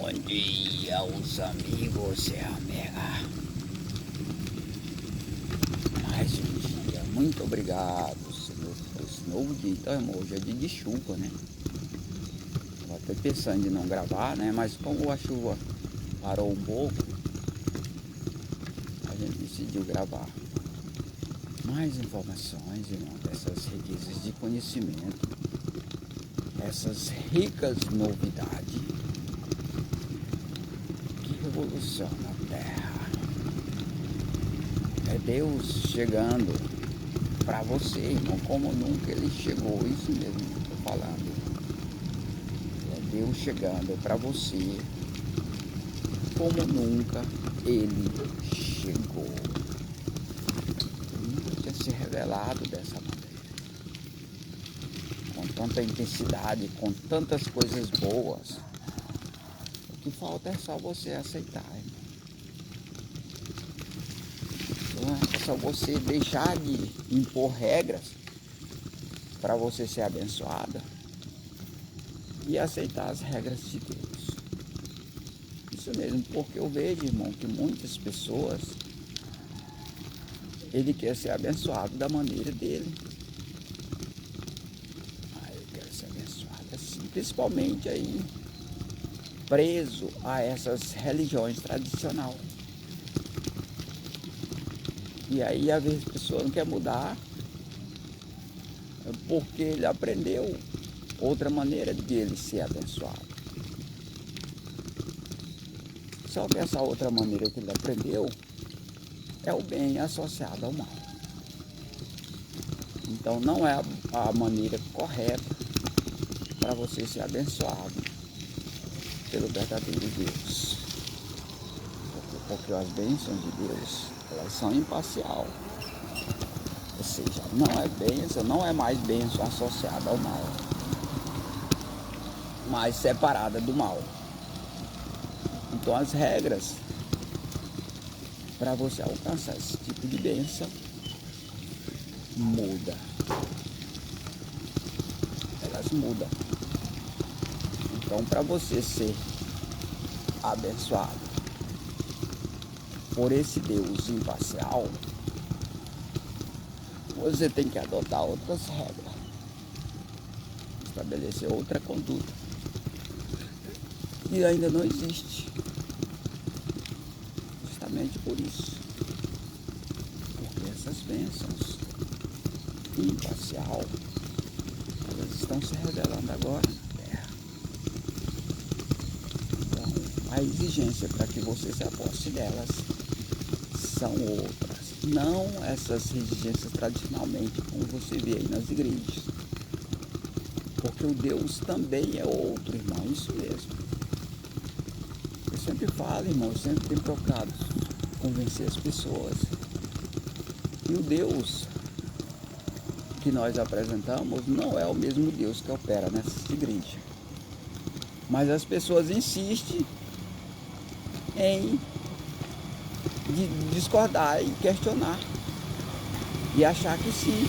Bom dia, os amigos e amigas. Mais um dia. Muito obrigado, Senhor, por esse novo dia. Então, irmão, hoje é dia de chuva, né? Estava até pensando em não gravar, né? Mas como a chuva parou um pouco, a gente decidiu gravar. Mais informações, irmão, dessas riquezas de conhecimento, essas ricas novidades que revolucionam a Terra. É Deus chegando para você, irmão, como nunca Ele chegou. Isso mesmo que eu estou falando. É Deus chegando para você, como nunca Ele chegou. Ele nunca tinha se revelado dessa maneira, com tanta intensidade, com tantas coisas boas. O que falta é só você aceitar, irmão. É só você deixar de impor regras para você ser abençoada e aceitar as regras de Deus. Isso mesmo, porque eu vejo, irmão, que muitas pessoas, ele quer ser abençoado da maneira dele. Eu quero ser abençoado assim, principalmente aí, preso a essas religiões tradicionais. E aí, às vezes, a pessoa não quer mudar, porque ele aprendeu outra maneira de ele ser abençoado. Só que essa outra maneira que ele aprendeu é o bem associado ao mal. Então não é a maneira correta para você ser abençoado pelo verdadeiro Deus. Porque as bênçãos de Deus, elas são imparcial. Ou seja, não é mais bênção associada ao mal, mas separada do mal. Então as regras para você alcançar esse tipo de bênção muda. Elas mudam. Então, para você ser abençoado por esse Deus imparcial, você tem que adotar outras regras, estabelecer outra conduta que ainda não existe. Justamente por isso. Porque essas bênçãos imparcial, elas estão se revelando agora na Terra. Então, a exigência para que você se aposte delas são outras. Não essas exigências tradicionalmente, como você vê aí nas igrejas. Porque o Deus também é outro, irmão, isso mesmo. Eu sempre falo, irmão, eu sempre tenho procurado convencer as pessoas que o Deus que nós apresentamos não é o mesmo Deus que opera nessas igrejas. Mas as pessoas insistem em discordar e questionar e achar que sim,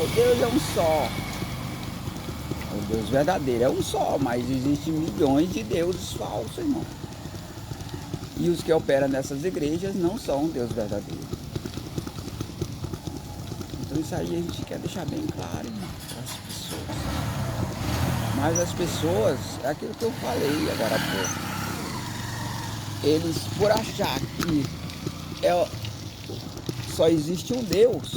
o Deus é um só. O Deus verdadeiro é um só, mas existem milhões de deuses falsos, irmão. E os que operam nessas igrejas não são um Deus verdadeiro. Então isso aí a gente quer deixar bem claro, irmão, para as pessoas. Mas as pessoas, é aquilo que eu falei agora há pouco. Eles, por achar que só existe um Deus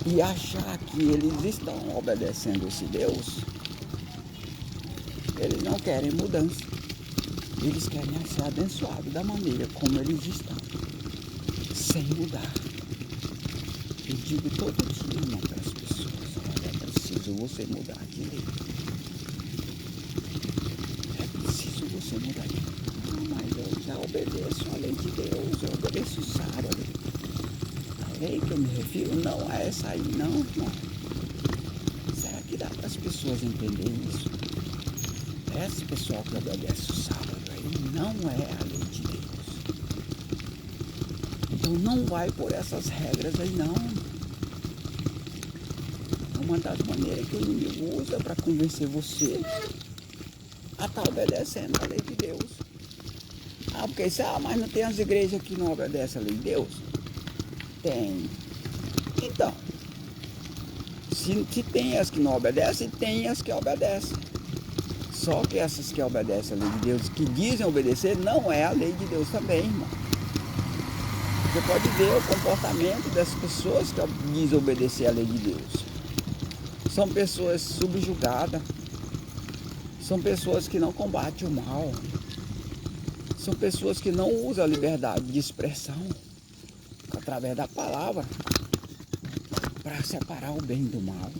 e achar que eles estão obedecendo esse Deus, eles não querem mudança. Eles querem ser abençoados da maneira como eles estão, sem mudar. Eu digo todo dia, irmão, para as pessoas: olha, é preciso você mudar de lei. É preciso você mudar de lei. Não, mas eu já obedeço a lei de Deus, eu obedeço o sábado. A lei que eu me refiro não é essa aí, não, irmão. Será que dá para as pessoas entenderem isso? Esse pessoal que obedece o sábado não é a lei de Deus. Então não vai por essas regras aí não. É uma das maneiras que o inimigo usa para convencer você a estar obedecendo a lei de Deus. Ah, porque mas não tem as igrejas que não obedecem a lei de Deus? Tem. Então, se tem as que não obedecem, tem as que obedecem. Só que essas que obedecem a lei de Deus, que dizem obedecer, não é a lei de Deus também, irmão. Você pode ver o comportamento das pessoas que dizem obedecer a lei de Deus. São pessoas subjugadas. São pessoas que não combatem o mal. São pessoas que não usam a liberdade de expressão através da palavra para separar o bem do mal.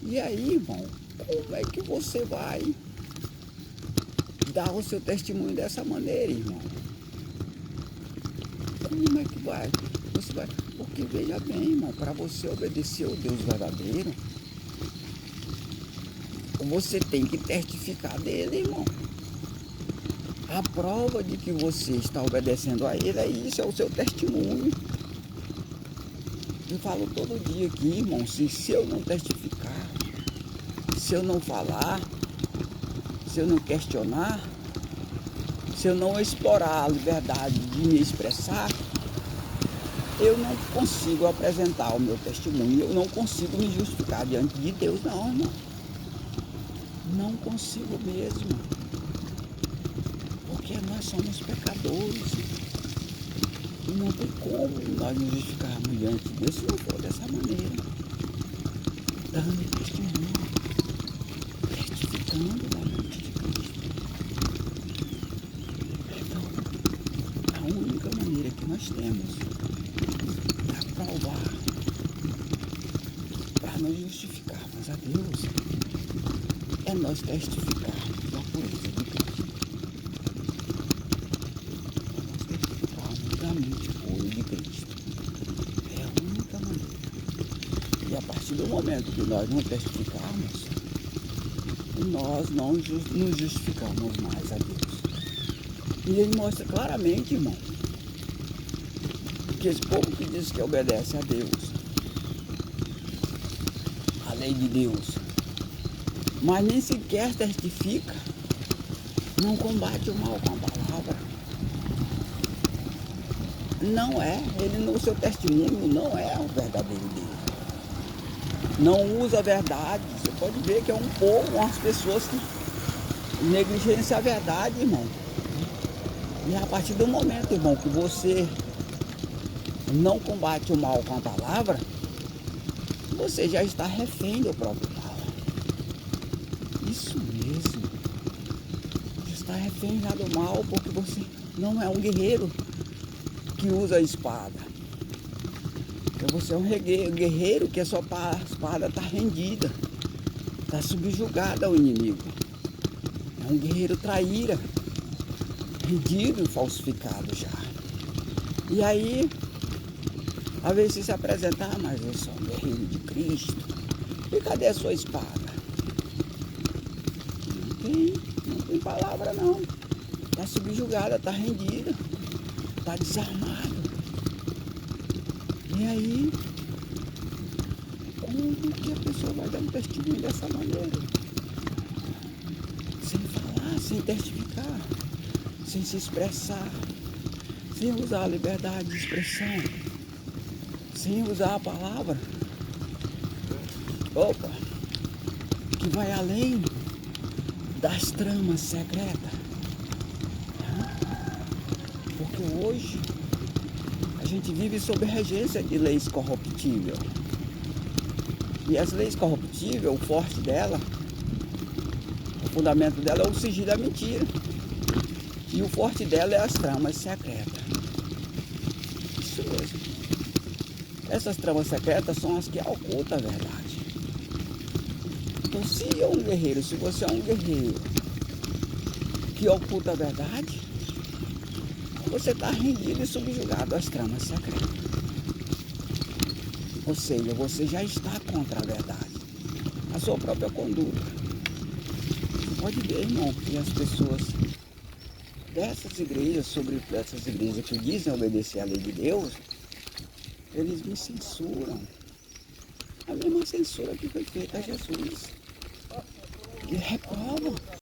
E aí, irmão, como é que você vai dar o seu testemunho dessa maneira, irmão? Como é que vai? Você vai? Porque veja bem, irmão, para você obedecer ao Deus verdadeiro, você tem que testificar dele, irmão. A prova de que você está obedecendo a ele é isso, é o seu testemunho. Eu falo todo dia aqui, irmão, se eu não testificar, se eu não falar, se eu não questionar, se eu não explorar a liberdade de me expressar, eu não consigo apresentar o meu testemunho, eu não consigo me justificar diante de Deus, não, irmão. Não consigo mesmo. Porque nós somos pecadores. E não tem como nós nos justificarmos diante de Deus se não for dessa maneira. Dando testemunho. Testificando da mente de Cristo. Então, a única maneira que nós temos para provar, para nos justificarmos a Deus, é nós testificarmos da pureza de Cristo. É nós testificarmos da mente pura de Cristo. É a única maneira. E a partir do momento que nós não testificarmos, nós não nos justificamos mais a Deus. E ele mostra claramente, irmão, que esse povo que diz que obedece a Deus, a lei de Deus, mas nem sequer testifica, não combate o mal com a palavra. Não é, ele no seu testemunho não é o verdadeiro dele. Não usa a verdade. Você pode ver que é um povo, umas pessoas que negligenciam a verdade, irmão. E a partir do momento, irmão, que você não combate o mal com a palavra, você já está refém do próprio mal. Isso mesmo. Você está refém já do mal porque você não é um guerreiro que usa a espada. Porque você é um guerreiro que a sua espada está rendida, está subjugada ao inimigo. É um guerreiro traíra, rendido e falsificado já. E aí, às vezes você se apresentar, mas eu sou um guerreiro de Cristo. E cadê a sua espada? Não tem palavra não. Está subjugada, está rendida, está desarmado. E aí, como que a pessoa vai dar um testemunho dessa maneira? Sem falar, sem testificar, sem se expressar, sem usar a liberdade de expressão, sem usar a palavra, que vai além das tramas secretas. Porque hoje a gente vive sob regência de leis corruptíveis. E as leis corruptíveis, o forte dela, o fundamento dela é o sigilo da mentira. E o forte dela é as tramas secretas. Isso mesmo. Essas tramas secretas são as que ocultam a verdade. Então, se é um guerreiro, se você é um guerreiro que oculta a verdade, você está rendido e subjugado às tramas secretas. Ou seja, você já está contra a verdade, a sua própria conduta. Você pode ver, irmão, que as pessoas dessas igrejas que dizem obedecer à lei de Deus, eles me censuram. A mesma censura que foi feita a Jesus. E reprovam.